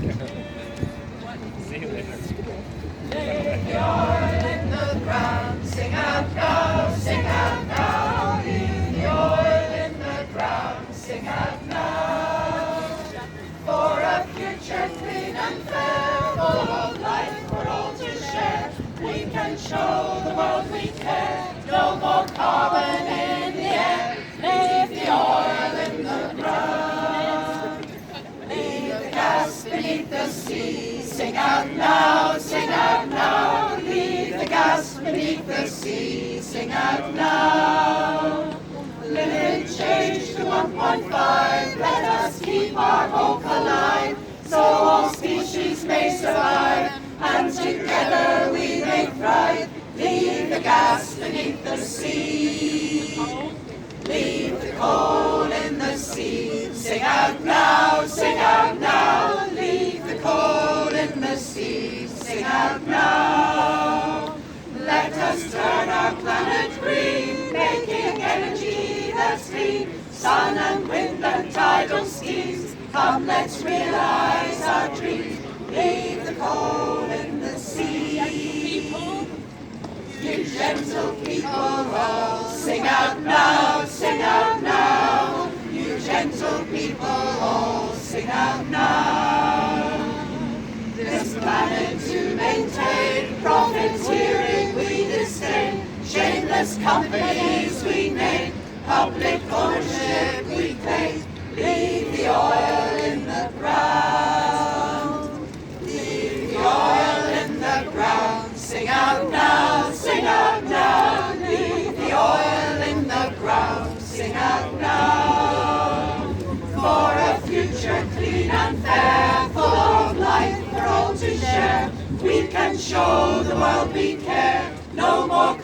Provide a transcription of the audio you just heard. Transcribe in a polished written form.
See you later. Leave the oil in the ground, sing out now, sing out now. Leave the oil in the ground, sing out now. For a future clean and fair, full of life for all to share, we can show the world we care. No more carbon in the air. Leave the oil in the ground. Leave the gas beneath the sea. Sing out now, sing out now. Leave the gas beneath the sea. Sing out now. Limit change to 1.5. Let us keep our hope alive, so all species may survive, and together we may thrive. Leave the gas beneath the sea. Leave the coal in the sea. Sing out now, sing out now. Leave the coal in the sea. Sing out now. Let us turn our planet green, making energy that's clean. Sun and wind and tidal schemes. Come, let's realize our dreams. Leave the coal in the sea. You gentle people all, sing out now, sing out now. You gentle people all, sing out now. This planet to maintain, profiteering we disdain. Shameless companies we name, public ownership we claim. Leave the oil in the ground. Leave the oil in the ground. Sing out now, sing out now. Leave the oil in the ground. Sing out now. For a future clean and fair, full of life for all to share, we can show the world we care. No more